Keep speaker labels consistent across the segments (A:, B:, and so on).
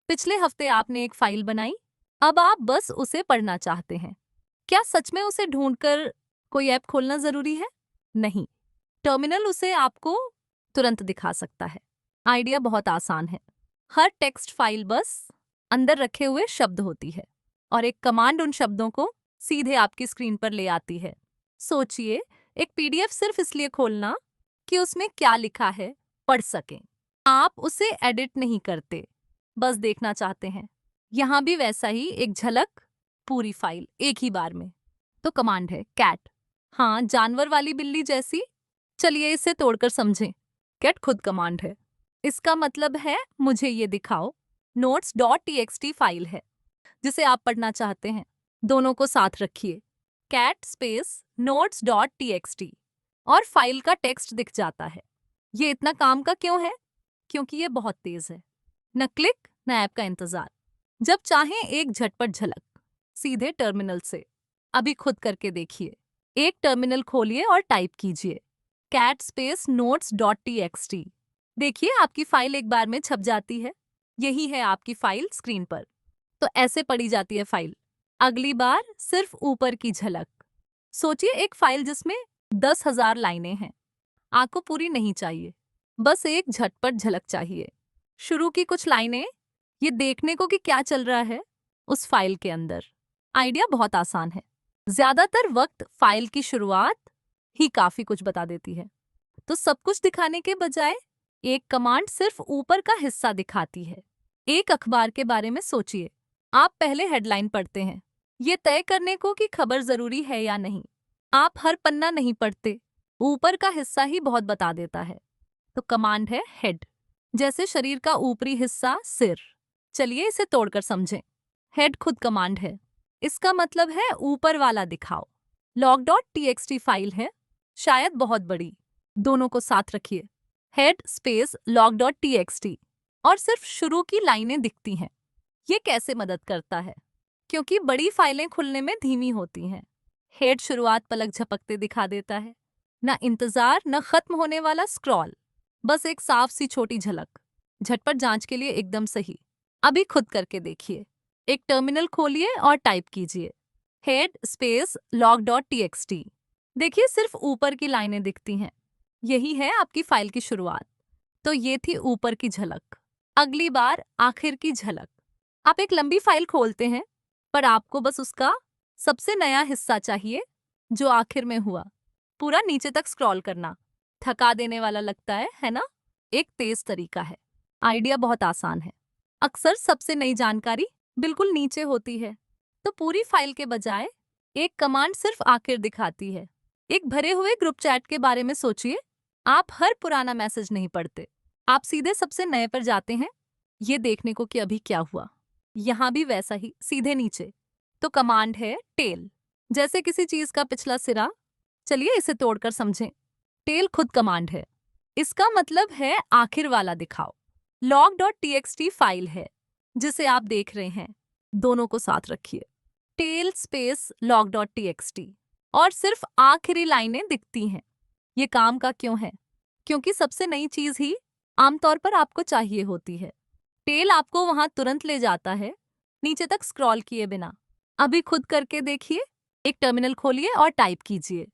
A: पिछले हफ्ते आपने एक फाइल बनाई, अब आप बस उसे पढ़ना चाहते हैं। क्या सच में उसे ढूंढकर कोई ऐप खोलना जरूरी है? नहीं, टर्मिनल उसे आपको तुरंत दिखा सकता है। आइडिया बहुत आसान है। हर टेक्स्ट फाइल बस अंदर रखे हुए शब्द होती है और एक कमांड उन शब्दों को सीधे आपकी स्क्रीन पर ले आती है। सोचिए, एक पीडीएफ सिर्फ इसलिए खोलना कि उसमें क्या लिखा है पढ़ सकें। आप उसे एडिट नहीं करते, बस देखना चाहते हैं। यहाँ भी वैसा ही, एक झलक, पूरी फाइल एक ही बार में। तो कमांड है कैट। हाँ, जानवर वाली बिल्ली जैसी। चलिए इसे तोड़कर समझें। कैट खुद कमांड है। इसका मतलब है मुझे ये दिखाओ। नोट्स डॉट टीएक्सटी फाइल है जिसे आप पढ़ना चाहते हैं। दोनों को साथ रखिए, cat space notes dot TXT, और फाइल का टेक्स्ट दिख जाता है। ये इतना काम का क्यों है? क्योंकि ये बहुत तेज है। न क्लिक न ऐप का इंतजार। जब चाहें एक झटपट झलक, सीधे टर्मिनल से। अभी खुद करके देखिए। एक टर्मिनल खोलिए और टाइप कीजिए cat space notes dot TXT. देखिए आपकी फाइल एक बार में छप जाती है। यही है आपकी फाइल स्क्रीन पर। तो ऐसे पढ़ी जाती है फाइल। अगली बार सिर्फ ऊपर की झलक। सोचिए, एक फाइल जिसमें 10,000 लाइनें हैं। आपको पूरी नहीं चाहिए, बस एक झटपट झलक चाहिए। शुरू की कुछ लाइनें, ये देखने को कि क्या चल रहा है उस फाइल के अंदर। आइडिया बहुत आसान है। ज्यादातर वक्त फाइल की शुरुआत ही काफी कुछ बता देती है। तो सब कुछ दिखाने के बजाय एक कमांड सिर्फ ऊपर का हिस्सा दिखाती है। एक अखबार के बारे में सोचिए। आप पहले हेडलाइन पढ़ते हैं, ये तय करने को कि खबर जरूरी है या नहीं। आप हर पन्ना नहीं पढ़ते, ऊपर का हिस्सा ही बहुत बता देता है। तो कमांड है हेड, जैसे शरीर का ऊपरी हिस्सा सिर। चलिए इसे तोड़कर समझें। हेड खुद कमांड है। इसका मतलब है ऊपर वाला दिखाओ। लॉग डॉट टीएक्सटी फाइल है, शायद बहुत बड़ी। दोनों को साथ रखिए, head space log dot TXT, और सिर्फ शुरू की लाइनें दिखती हैं। ये कैसे मदद करता है? क्योंकि बड़ी फाइलें खुलने में धीमी होती हैं। हेड शुरुआत पलक झपकते दिखा देता है। न इंतजार न खत्म होने वाला स्क्रॉल, बस एक साफ सी छोटी झलक। झटपट जांच के लिए एकदम सही। अभी खुद करके देखिए। एक टर्मिनल खोलिए और टाइप कीजिए head space log dot TXT. देखिए सिर्फ ऊपर की लाइनें दिखती हैं। यही है आपकी फाइल की शुरुआत। तो ये थी ऊपर की झलक। अगली बार आखिर की झलक। आप एक लंबी फाइल खोलते हैं, पर आपको बस उसका सबसे नया हिस्सा चाहिए जो आखिर में हुआ। पूरा नीचे तक स्क्रॉल करना थका देने वाला लगता है ना? एक तेज तरीका है। आइडिया बहुत आसान है। अक्सर सबसे नई जानकारी बिल्कुल नीचे होती है। तो पूरी फाइल के बजाय एक कमांड सिर्फ आखिर दिखाती है। एक भरे हुए ग्रुप चैट के बारे में सोचिए। आप हर पुराना मैसेज नहीं पढ़ते, आप सीधे सबसे नए पर जाते हैं, ये देखने को कि अभी क्या हुआ। यहाँ भी वैसा ही, सीधे नीचे। तो कमांड है टेल, जैसे किसी चीज का पिछला सिरा। चलिए इसे तोड़कर समझें। टेल खुद कमांड है। इसका मतलब है आखिर वाला दिखाओ। लॉग डॉट टीएक्सटी फाइल है जिसे आप देख रहे हैं। दोनों को साथ रखिए, tail space log dot TXT, और सिर्फ आखिरी लाइनें दिखती हैं। ये काम का क्यों है? क्योंकि सबसे नई चीज ही आमतौर पर आपको चाहिए होती है। टेल आपको वहां तुरंत ले जाता है, नीचे तक स्क्रॉल किए बिना। अभी खुद करके देखिए। एक टर्मिनल खोलिए और टाइप कीजिए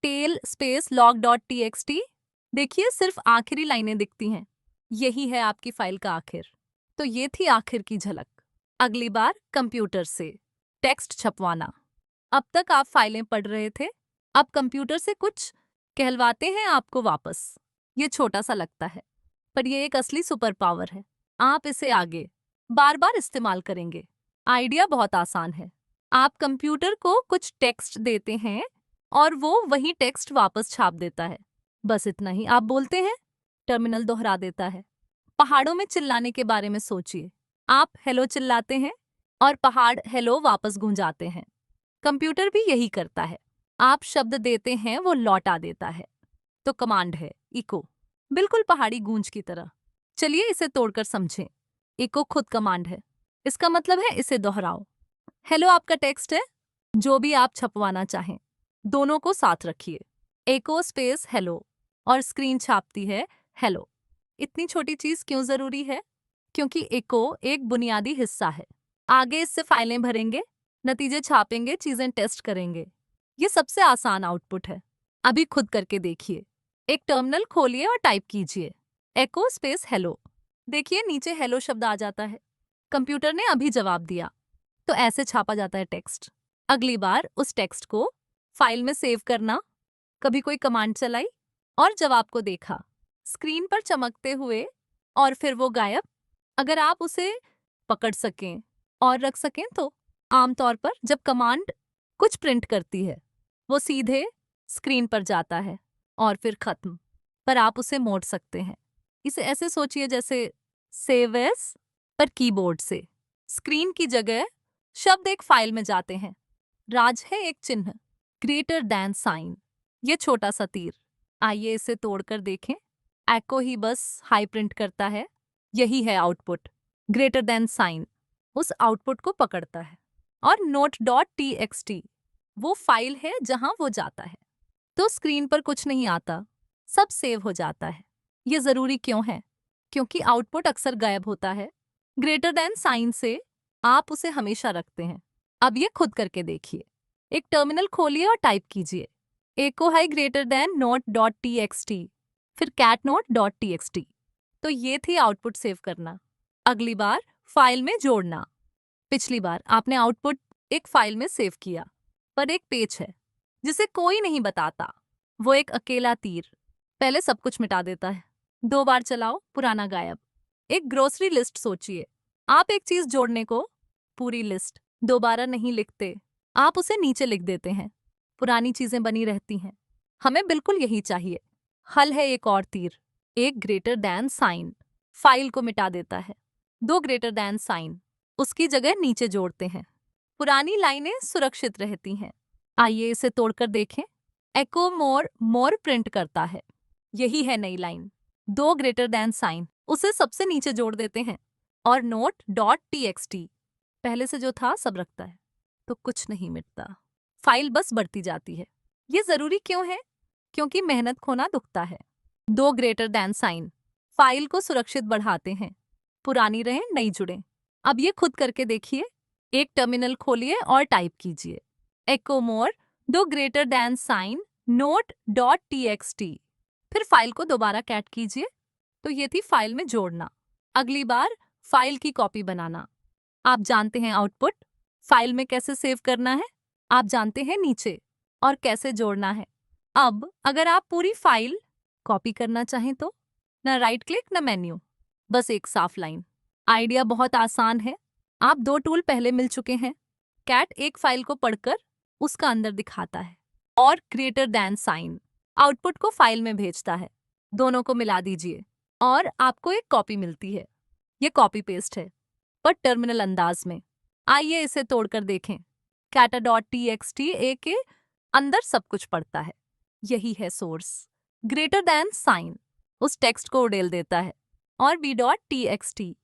A: tail space log dot TXT. देखिए सिर्फ आखिरी लाइनें दिखती हैं। यही है आपकी फाइल का आखिर। तो ये थी आखिर की झलक। अगली बार कंप्यूटर से टेक्स्ट छपवाना। अब तक आप फाइलें पढ़ रहे थे, अब कंप्यूटर से कुछ कहलवाते हैं आपको वापस। ये छोटा सा लगता है, पर ये एक असली सुपर पावर है। आप इसे आगे बार बार इस्तेमाल करेंगे। आइडिया बहुत आसान है। आप कंप्यूटर को कुछ टेक्स्ट देते हैं और वो वही टेक्स्ट वापस छाप देता है। बस इतना ही आप बोलते हैं, टर्मिनल दोहरा देता है। पहाड़ों में चिल्लाने के बारे में सोचिए। आप हेलो चिल्लाते हैं और पहाड़ हेलो वापस गूंजाते हैं। कंप्यूटर भी यही करता है। आप शब्द देते हैं, वो लौटा देता है। तो कमांड है इको, बिल्कुल पहाड़ी गूंज की तरह। चलिए इसे तोड़कर समझें। इको खुद कमांड है। इसका मतलब है इसे दोहराओ। हेलो आपका टेक्स्ट है, जो भी आप छपवाना चाहें। दोनों को साथ रखिए, एको स्पेस हेलो, और स्क्रीन छापती है हेलो। इतनी छोटी चीज क्यों जरूरी है? क्योंकि इको एक बुनियादी हिस्सा है। आगे इससे फाइलें भरेंगे, नतीजे छापेंगे, चीजें टेस्ट करेंगे। ये सबसे आसान आउटपुट है। अभी खुद करके देखिए। एक टर्मिनल खोलिए और टाइप कीजिए एको स्पेस हेलो। देखिए नीचे हेलो शब्द आ जाता है। कंप्यूटर ने अभी जवाब दिया। तो ऐसे छापा जाता है टेक्स्ट। अगली बार उस टेक्स्ट को फाइल में सेव करना। कभी कोई कमांड चलाई और जवाब को देखा, स्क्रीन पर चमकते हुए, और फिर वो गायब। अगर आप उसे पकड़ सकें और रख सकें तो आमतौर पर जब कमांड कुछ प्रिंट करती है वो सीधे स्क्रीन पर जाता है और फिर खत्म। पर आप उसे मोड़ सकते हैं। इसे ऐसे सोचिए जैसे सेव एज, पर कीबोर्ड से। स्क्रीन की जगह शब्द एक फाइल में जाते हैं। राज है एक चिन्ह, ग्रेटर दैन साइन, ये छोटा सा तीर। आइए इसे तोड़कर देखें। एको ही बस हाई प्रिंट करता है। यही है आउटपुट। ग्रेटर देन साइन उस आउटपुट को पकड़ता है और नोट डॉट टीएक्सटी वो फाइल है जहां वो जाता है। तो स्क्रीन पर कुछ नहीं आता, सब सेव हो जाता है। ये जरूरी क्यों है? क्योंकि आउटपुट अक्सर गायब होता है। ग्रेटर देन साइन से आप उसे हमेशा रखते हैं। अब ये खुद करके देखिए। एक टर्मिनल खोलिए और टाइप कीजिए echo hi greater than note dot TXT, फिर कैट नोट डॉट टीएक्सटी। तो ये थी आउटपुट सेव करना। अगली बार फाइल में जोड़ना। पिछली बार आपने आउटपुट एक फाइल में सेव किया, पर एक पेज है जिसे कोई नहीं बताता। वो एक अकेला तीर पहले सब कुछ मिटा देता है। 2 बार चलाओ, पुराना गायब। एक ग्रोसरी लिस्ट सोचिए। आप एक चीज जोड़ने को पूरी लिस्ट दोबारा नहीं लिखते, आप उसे नीचे लिख देते हैं। पुरानी चीजें बनी रहती हैं। हमें बिल्कुल यही चाहिए। हल है एक और तीर, एक ग्रेटर दैन साइन फाइल को मिटा देता है। 2 ग्रेटर दैन साइन उसकी जगह नीचे जोड़ते हैं। पुरानी लाइनें सुरक्षित रहती हैं। आइए इसे तोड़कर देखें। एको मोर मोर प्रिंट करता है। यही है नई लाइन। 2 ग्रेटर दैन साइन उसे सबसे नीचे जोड़ देते हैं और नोट डॉट टीएक्सटी पहले से जो था सब रखता है। तो कुछ नहीं मिटता, फाइल बस बढ़ती जाती है। ये जरूरी क्यों है? क्योंकि मेहनत खोना दुखता है। 2 ग्रेटर दैन साइन फाइल को सुरक्षित बढ़ाते हैं। पुरानी रहे, नई जुड़े। अब ये खुद करके देखिए। एक टर्मिनल खोलिए और टाइप कीजिए echo more 2 greater than sign note dot TXT, फिर फाइल को दोबारा कैट कीजिए। तो ये थी फाइल में जोड़ना। अगली बार फाइल की कॉपी बनाना। आप जानते हैं आउटपुट फाइल में कैसे सेव करना है, आप जानते हैं नीचे और कैसे जोड़ना है। अब अगर आप पूरी फाइल कॉपी करना चाहें तो ना राइट क्लिक ना मेन्यू, बस एक साफ लाइन। आइडिया बहुत आसान है। आप 2 टूल पहले मिल चुके हैं। कैट एक फाइल को पढ़कर उसका अंदर दिखाता है और ग्रेटर दैन साइन आउटपुट को फाइल में भेजता है। दोनों को मिला दीजिए और आपको एक कॉपी मिलती है। ये कॉपी पेस्ट है, पर टर्मिनल अंदाज में। आइए इसे तोड़कर देखें। कैटा डॉट टीएक्सटी ए के अंदर सब कुछ पढ़ता है। यही है सोर्स। ग्रेटर दैन साइन उस टेक्स्ट को उड़ेल देता है और बी डॉट टीएक्सटी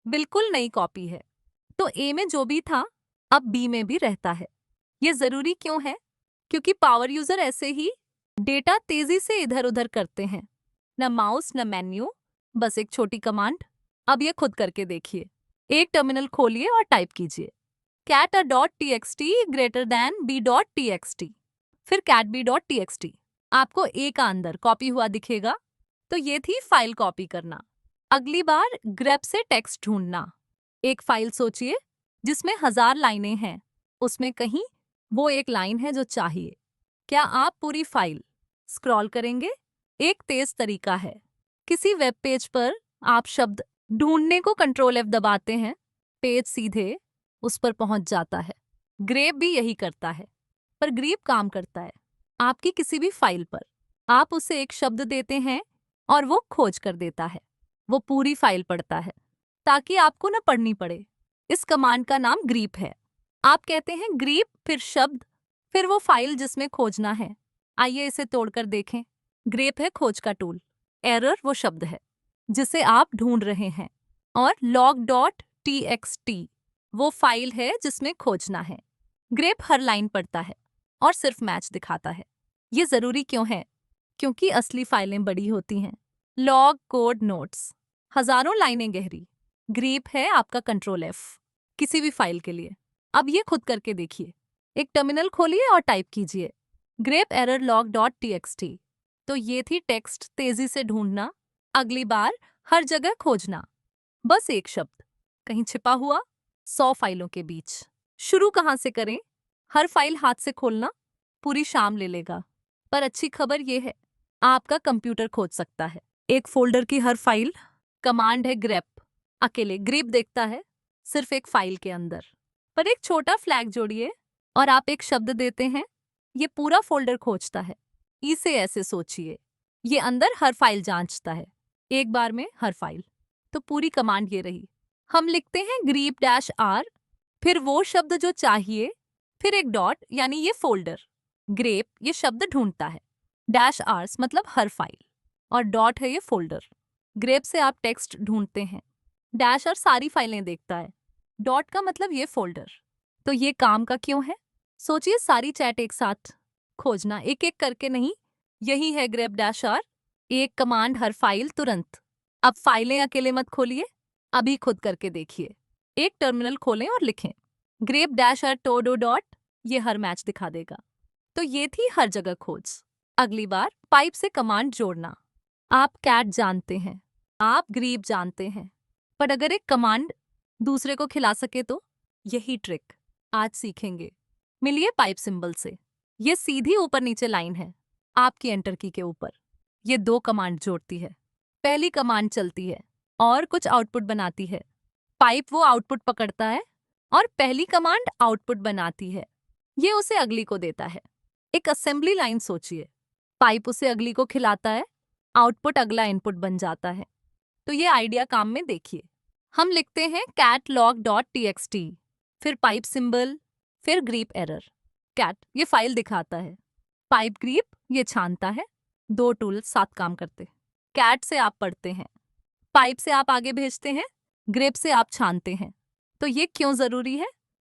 A: बिल्कुल नई कॉपी है। तो ए में जो भी था अब बी में भी रहता है। ये जरूरी क्यों है? क्योंकि पावर यूजर ऐसे ही डेटा तेजी से इधर उधर करते हैं। न माउस न मेन्यू, बस एक छोटी कमांड। अब ये खुद करके देखिए। एक टर्मिनल खोलिए और टाइप कीजिए cat A dot TXT greater than B dot TXT, फिर कैट बी डॉट टीएक्सटी। आपको ए का अंदर कॉपी हुआ दिखेगा। तो ये थी फाइल कॉपी करना। अगली बार ग्रेप से टेक्स्ट ढूंढना। एक फाइल सोचिए जिसमें 1000 लाइनें हैं। उसमें कहीं वो एक लाइन है जो चाहिए। क्या आप पूरी फाइल स्क्रॉल करेंगे? एक तेज तरीका है। किसी वेब पेज पर आप शब्द ढूंढने को कंट्रोल F दबाते हैं, पेज सीधे उस पर पहुंच जाता है। ग्रेप भी यही करता है, पर ग्रीप काम करता है आपकी किसी भी फाइल पर। आप उसे एक शब्द देते हैं और वो खोज कर देता है। वो पूरी फाइल पढ़ता है ताकि आपको न पढ़नी पड़े। इस कमांड का नाम ग्रीप है। आप कहते हैं ग्रीप, फिर शब्द, फिर वो फाइल जिसमें खोजना है। आइए इसे तोड़कर देखें। ग्रेप है खोज का टूल, एरर वो शब्द है जिसे आप ढूंढ रहे हैं, और लॉग डॉट टीएक्सटी वो फाइल है जिसमें खोजना है। ग्रेप हर लाइन पढ़ता है और सिर्फ मैच दिखाता है। ये जरूरी क्यों है? क्योंकि असली फाइलें बड़ी होती हैं। लॉग, कोड, नोट्स हजारों लाइनें गहरी। ग्रीप है आपका कंट्रोल F किसी भी फाइल के लिए। अब ये खुद करके देखिए। एक टर्मिनल खोलिए और टाइप कीजिए grep error log dot txt। तो ये थी टेक्स्ट तेजी से ढूंढना, अगली बार हर जगह खोजना। बस एक शब्द कहीं छिपा हुआ 100 फाइलों के बीच। शुरू कहाँ से करें? हर फाइल हाथ से खोलना पूरी शाम ले लेगा, पर अच्छी खबर ये है आपका कंप्यूटर खोज सकता है एक फोल्डर की हर फाइल। कमांड है ग्रेप, अकेले ग्रीप देखता है सिर्फ एक फाइल के अंदर। पर एक छोटा फ्लैग जोड़िए और आप एक शब्द देते हैं, ये पूरा फोल्डर खोजता है। इसे ऐसे सोचिए, ये अंदर हर फाइल जांचता है, एक बार में हर फाइल। तो पूरी कमांड ये रही। हम लिखते हैं ग्रीप डैश आर, फिर वो शब्द जो चाहिए, फिर एक डॉट यानी ये फोल्डर। ग्रेप ये शब्द ढूंढता है, डैश आर्स मतलब हर फाइल, और डॉट है ये फोल्डर। ग्रेप से आप टेक्स्ट ढूंढते हैं, डैश और सारी फाइलें देखता है, डॉट का मतलब ये फोल्डर। तो ये काम का क्यों है? सोचिए, सारी चैट एक साथ खोजना, एक एक करके नहीं। यही है ग्रेप डैश आर, एक कमांड हर फाइल तुरंत। अब फाइलें अकेले मत खोलिए, अभी खुद करके देखिए। एक टर्मिनल खोलें और लिखें grep dash R todo dot, ये हर मैच दिखा देगा। तो ये थी हर जगह खोज। अगली बार पाइप से कमांड जोड़ना। आप कैट जानते हैं, आप ग्रीप जानते हैं, पर अगर एक कमांड दूसरे को खिला सके तो? यही ट्रिक आज सीखेंगे। मिलिए पाइप सिंबल से। ये सीधी ऊपर नीचे लाइन है आपकी एंटर की के ऊपर। ये 2 कमांड जोड़ती है। पहली कमांड चलती है और कुछ आउटपुट बनाती है। पाइप वो आउटपुट पकड़ता है और पहली कमांड आउटपुट बनाती है, ये उसे अगली को देता है। एक असेंबली लाइन सोचिए, पाइप उसे अगली को खिलाता है, आउटपुट अगला इनपुट बन जाता है। तो ये आइडिया काम में देखिए। हम लिखते हैं cat log डॉट txt, फिर पाइप सिंबल, फिर ग्रीप एरर। कैट ये फाइल दिखाता है, पाइप ग्रीप ये छानता है। 2 टूल साथ काम करते। कैट से आप पढ़ते हैं, पाइप से आप आगे भेजते हैं, ग्रेप से आप छानते हैं। तो ये क्यों जरूरी है?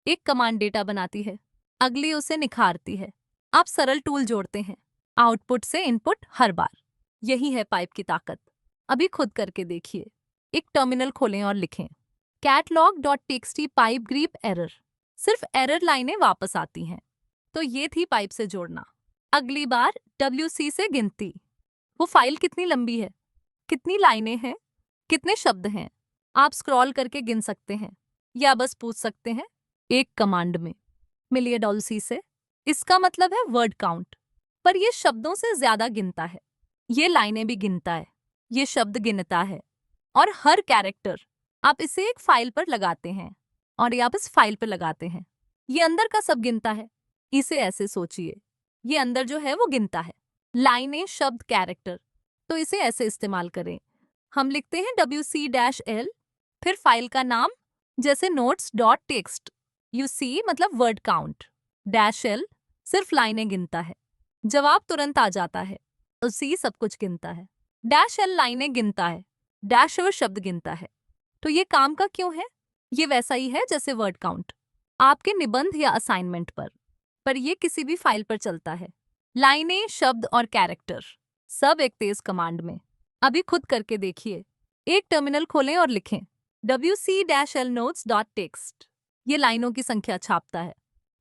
A: एक कमांड डेटा बनाती है, अगली उसे निखारती है। आप सरल टूल जोड़ते हैं, आउटपुट से इनपुट हर बार। यही है पाइप की ताकत। अभी खुद करके देखिए। एक टर्मिनल खोलें और लिखें catlog.txt पाइप ग्रीप एरर। सिर्फ एरर लाइनें वापस आती हैं। तो ये थी पाइप से जोड़ना। अगली बार WC से गिनती। वो फाइल कितनी लंबी है, कितनी लाइनें हैं, कितने शब्द हैं, आप स्क्रॉल करके गिन सकते हैं या बस पूछ सकते हैं एक कमांड में। मिलिए WC से, इसका मतलब है वर्ड काउंट, पर ये शब्दों से ज्यादा गिनता है। ये लाइनें भी गिनता है, ये शब्द गिनता है, और हर कैरेक्टर आप इसे एक फाइल पर लगाते हैं और ये आप इस फाइल पर लगाते हैं, ये अंदर का सब गिनता है। इसे ऐसे सोचिए, ये अंदर जो है वो गिनता है, लाइनें, शब्द, कैरेक्टर। तो इसे ऐसे इस्तेमाल करें। हम लिखते हैं WC-L, फिर फाइल का नाम जैसे notes.txt, UC मतलब वर्ड काउंट, -L सिर्फ लाइनें गिनता है, जवाब तुरंत आ जाता है। C सब कुछ गिनता है, -L लाइनें गिनता है, -O शब्द गिनता है। तो ये काम का क्यों है? ये वैसा ही है जैसे वर्ड काउंट आपके निबंध या असाइनमेंट पर ये किसी भी फाइल पर चलता है। लाइनें, शब्द और कैरेक्टर सब एक तेज कमांड में। अभी खुद करके देखिए। एक टर्मिनल खोलें और लिखें WC-L notes.txt। ये लाइनों की संख्या छापता है।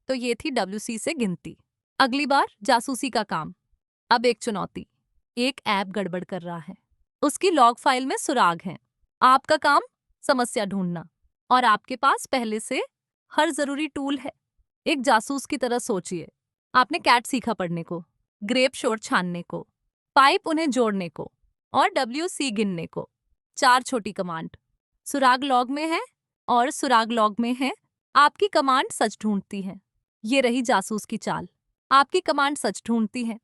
A: तो ये थी WC से गिनती। अगली बार जासूसी का काम। अब एक चुनौती, एक ऐप गड़बड़ कर रहा है, उसकी लॉग फाइल में सुराग हैं। आपका काम समस्या ढूंढना, और आपके पास पहले से हर जरूरी टूल है। एक जासूस की तरह सोचिए, आपने कैट सीखा पढ़ने को, ग्रेप शोर छानने को, पाइप उन्हें जोड़ने को, और WC गिनने को। 4 छोटी कमांड। सुराग लॉग में है और सुराग लॉग में है। आपकी कमांड सच ढूंढती है। ये रही जासूस की चाल। आपकी कमांड सच ढूंढती है,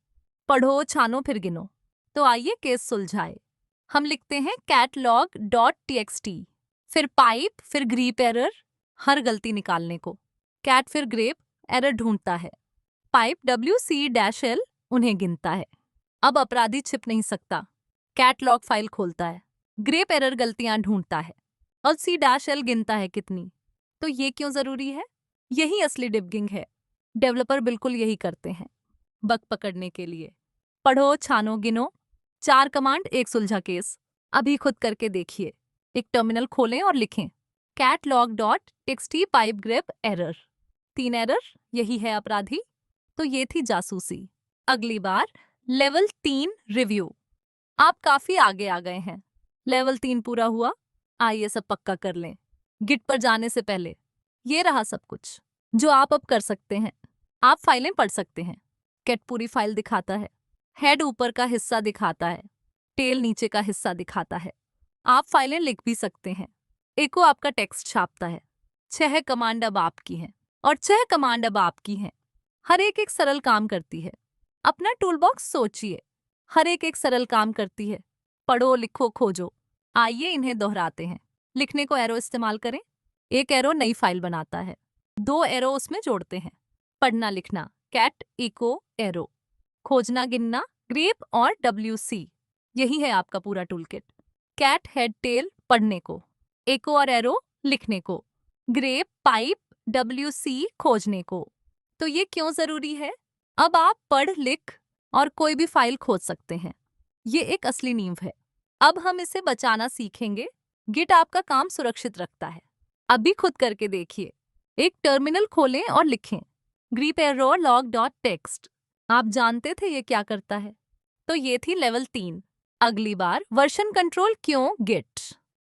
A: पढ़ो, छानो, फिर गिनो। तो आइए केस सुलझाए। हम लिखते हैं catlog.txt, फिर पाइप, फिर ग्रीप एरर, हर गलती निकालने को। कैट फिर ग्रेप एरर ढूंढता है, पाइप WC-L उन्हें गिनता है। अब अपराधी छिप नहीं सकता। कैटलॉग फाइल खोलता है, ग्रेप एरर गलतियां ढूंढता है, और C-L गिनता है कितनी। तो ये क्यों जरूरी है? यही असली डिबगिंग है। डेवलपर बिल्कुल यही करते हैं बग पकड़ने के लिए। पढ़ो, छानो, गिनो। 4 कमांड, एक सुलझा केस। अभी खुद करके देखिए। एक टर्मिनल खोलें और लिखें catlog.txt pipe grep error। 3 error, यही है अपराधी। तो ये थी जासूसी। अगली बार लेवल 3 रिव्यू। आप काफी आगे आ गए हैं। लेवल 3 पूरा हुआ। आइए सब पक्का कर लें। गिट पर जाने से पहले ये रहा सब कुछ जो आप अब कर सकते हैं। आप फाइलें पढ़ सकते हैं। कैट पूरी फाइल दिखाता है। हेड ऊपर का हिस्सा दिखाता है। टेल नीचे का हिस्सा दिखाता है। आप फाइलें लिख भी सकते हैं। एको आपका टेक्स्ट छापता है। 6 कमांड अब आपकी हैं और 6 कमांड अब आपकी हैं। हर एक सरल काम करती है। अपना टूलबॉक्स सोचिए। हर एक सरल काम करती है। पढ़ो, लिखो, खोजो। आइए इन्हें दोहराते हैं। लिखने को एरो इस्तेमाल करें। एक एरो नई फाइल बनाता है। 2 एरो उसमें जोड़ते हैं। पढ़ना लिखना कैट इको एरो। खोजना गिनना ग्रेप और WC। यही है आपका पूरा टूलकिट। कैट हेड टेल पढ़ने को, एको और एरो लिखने को, ग्रेप पाइप WC खोजने को। तो ये क्यों जरूरी है? अब आप पढ़ लिख और कोई भी फाइल खोज सकते हैं। ये एक असली नींव है। अब हम इसे बचाना सीखेंगे। गिट आपका काम सुरक्षित रखता है। अभी खुद करके देखिए। एक टर्मिनल खोलें और लिखें greperrorlog.txt। आप जानते थे ये क्या करता है? तो ये थी लेवल 3। अगली बार वर्जन कंट्रोल क्यों गिट।